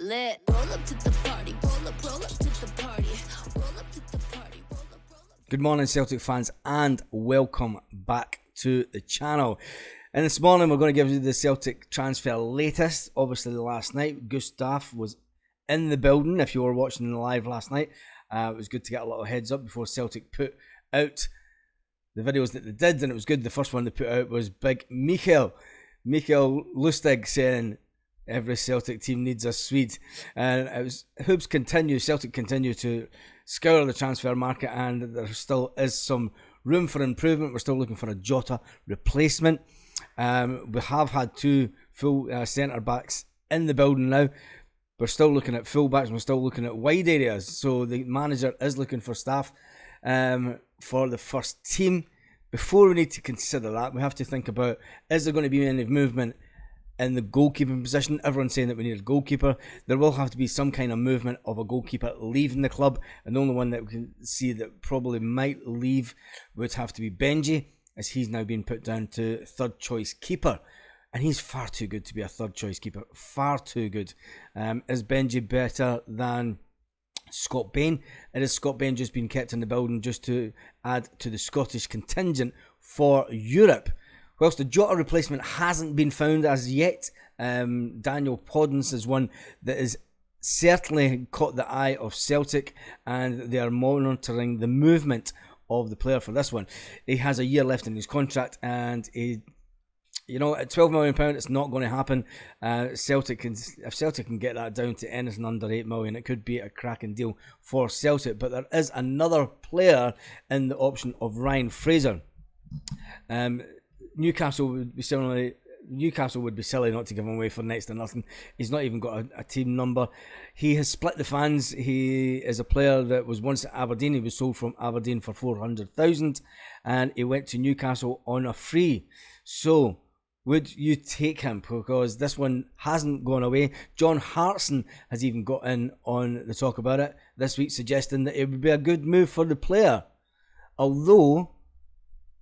lit. Roll up to the party, roll up to the party, roll up to the party, roll up. Good morning, Celtic fans, and welcome back to the channel. And this morning we're going to give you the Celtic transfer latest. Obviously last night Gustaf was in the building. If you were watching the live last night, it was good to get a little heads up before Celtic put out the videos that they did, and it was good. The first one they put out was big Mikael Lustig saying every Celtic team needs a Swede, and it was Celtic continue to scour the transfer market, and there still is some room for improvement. We're still looking for a Jota replacement. We have had two full centre backs in the building now. We're still looking at full backs. We're still looking at wide areas. So the manager is looking for staff for the first team. Before we need to consider that, we have to think about, is there going to be any movement in the goalkeeping position? Everyone's saying that we need a goalkeeper. There will have to be some kind of movement of a goalkeeper leaving the club, and the only one that we can see that probably might leave would have to be Benji, as he's now been put down to third choice keeper, and he's far too good to be a third choice keeper. Far too good. Is Benji better than Scott Bain? It is Scott Bain just been kept in the building just to add to the Scottish contingent for Europe. Whilst the Jota replacement hasn't been found as yet, Daniel Podence is one that is certainly caught the eye of Celtic, and they are monitoring the movement of the player for this one. He has a year left in his contract, and at £12 million, it's not going to happen. If Celtic can get that down to anything under $8 million, it could be a cracking deal for Celtic. But there is another player in the option of Ryan Fraser. Newcastle would be silly not to give him away for next to nothing. He's not even got a team number. He has split the fans. He is a player that was once at Aberdeen. He was sold from Aberdeen for $400,000, and he went to Newcastle on a free. So would you take him? Because this one hasn't gone away. John Hartson has even got in on the talk about it this week, suggesting that it would be a good move for the player. Although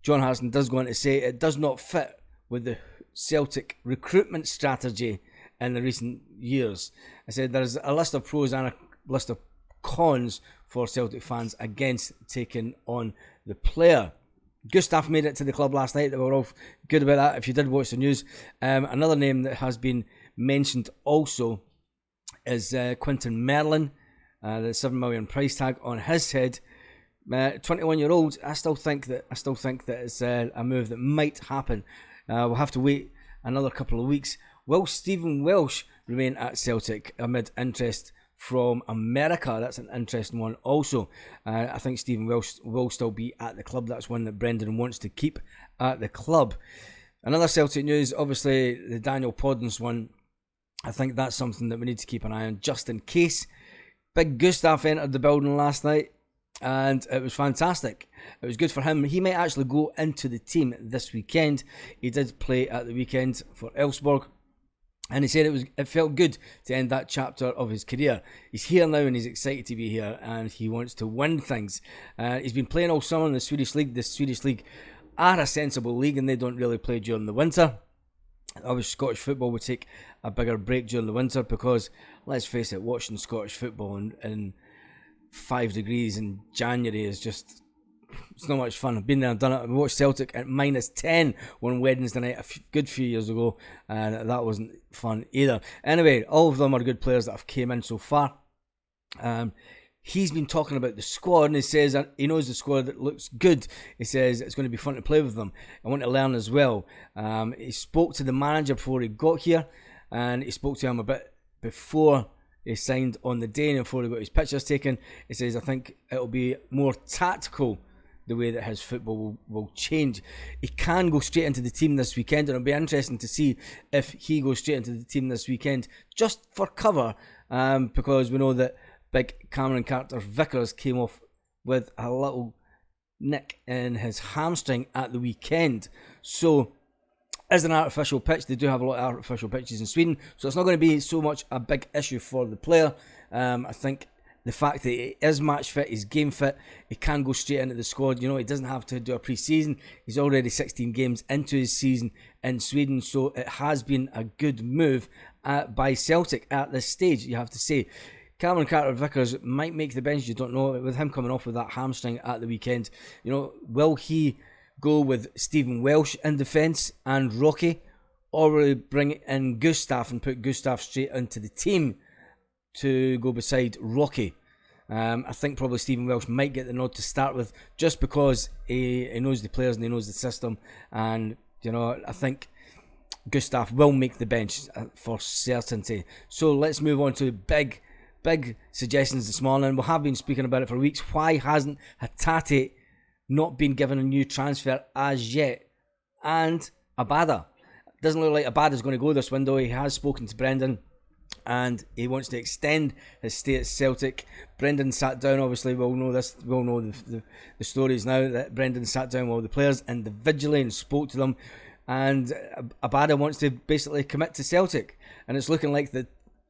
John Hartson does go on to say it does not fit with the Celtic recruitment strategy in the recent years. I said there's a list of pros and a list of cons for Celtic fans against taking on the player. Gustaf made it to the club last night. They were all good about that if you did watch the news. Another name that has been mentioned also is Quinton Merlin. The $7 million price tag on his head. 21-year-old. I still think that it's a move that might happen. We'll have to wait another couple of weeks. Will Stephen Welsh remain at Celtic amid interest from America? That's an interesting one also. I think Stephen Welsh will still be at the club. That's one that Brendan wants to keep at the club. Another Celtic news, obviously the Daniel Podence one. I think that's something that we need to keep an eye on just in case. Big Gustaf entered the building last night, and it was fantastic. It was good for him. He might actually go into the team this weekend. He did play at the weekend for Elfsborg, and he said it felt good to end that chapter of his career. He's here now, and he's excited to be here, and he wants to win things. He's been playing all summer in the Swedish League. The Swedish League are a sensible league, and they don't really play during the winter. I wish Scottish football would take a bigger break during the winter, because let's face it, watching Scottish football in 5 degrees in January is just, it's not much fun. I've been there and done it. I watched Celtic at -10 one Wednesday night a good few years ago, and that wasn't fun either. Anyway, all of them are good players that have came in so far. He's been talking about the squad, and he says he knows the squad that looks good. He says it's going to be fun to play with them. I want to learn as well. He spoke to the manager before he got here, and he spoke to him a bit before he signed on the day and before he got his pictures taken. He says, I think it'll be more tactical, the way that his football will change. He can go straight into the team this weekend, and it'll be interesting to see if he goes straight into the team this weekend just for cover, because we know that big Cameron Carter-Vickers came off with a little nick in his hamstring at the weekend. So as an artificial pitch, they do have a lot of artificial pitches in Sweden, so it's not going to be so much a big issue for the player. I think the fact that he is match fit, he's game fit, he can go straight into the squad. You know, he doesn't have to do a pre-season. He's already 16 games into his season in Sweden, so it has been a good move by Celtic at this stage, you have to say. Cameron Carter-Vickers might make the bench, you don't know, with him coming off with that hamstring at the weekend. You know, will he go with Stephen Welsh in defence and Rocky, or will he bring in Gustaf and put Gustaf straight into the team to go beside Rocky? I think probably Stephen Welsh might get the nod to start with, just because he knows the players and he knows the system, and you know, I think Gustaf will make the bench for certainty. So let's move on to big suggestions this morning. We have been speaking about it for weeks. Why hasn't Hatate not been given a new transfer as yet? And Abada, doesn't look like Abada's going to go this window. He has spoken to Brendan and he wants to extend his stay at Celtic. Brendan sat down, obviously we'll know this, we'll know the stories now, that Brendan sat down with all the players individually and spoke to them, and Abada wants to basically commit to Celtic, and it's looking like that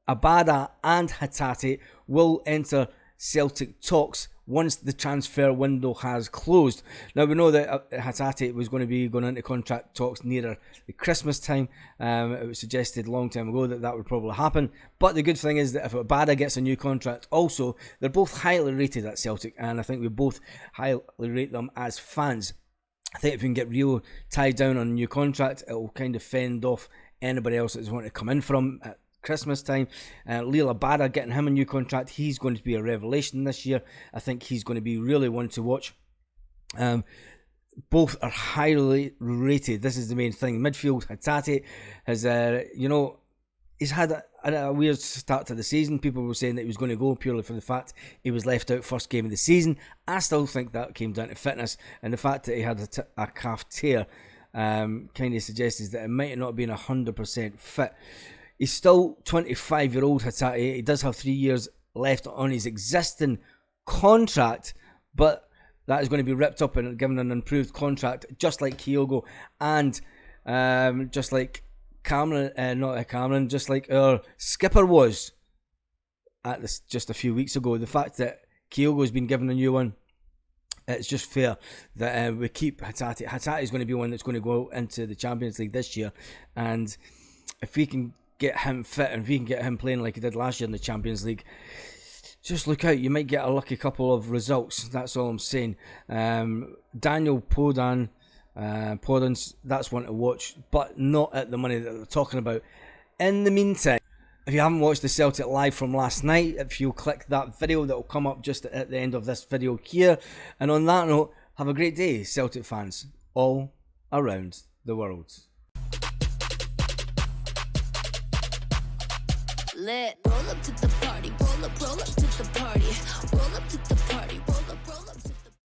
Abada and Hatate will enter Celtic talks once the transfer window has closed. Now, we know that Hatate was going to be going into contract talks nearer the Christmas time. It was suggested a long time ago that that would probably happen. But the good thing is that if Abada gets a new contract also, they're both highly rated at Celtic, and I think we both highly rate them as fans. I think if we can get Rio tied down on a new contract, it will kind of fend off anybody else that's wanting to come in from Christmas time. Liel Abada, getting him a new contract, he's going to be a revelation this year. I think he's going to be really one to watch. Both are highly rated. This is the main thing. Midfield, Hatate has, he's had a weird start to the season. People were saying that he was going to go purely for the fact he was left out first game of the season. I still think that came down to fitness, and the fact that he had a calf tear kind of suggests that it might not have been 100% fit. He's still 25-year-old Hatate. He does have 3 years left on his existing contract, but that is going to be ripped up and given an improved contract, just like Kyogo and just like Cameron, just like our skipper was at this just a few weeks ago. The fact that Kyogo has been given a new one, it's just fair that we keep Hatate. Hatate is going to be one that's going to go into the Champions League this year, and if we can get him fit and if we can get him playing like he did last year in the Champions League, just look out, you might get a lucky couple of results. That's all I'm saying. Daniel Podence, that's one to watch, but not at the money that they're talking about. In the meantime, if you haven't watched the Celtic Live from last night, if you'll click that video, that will come up just at the end of this video here. And on that note, have a great day, Celtic fans all around the world. Lit. Roll up to the party, roll up to the party.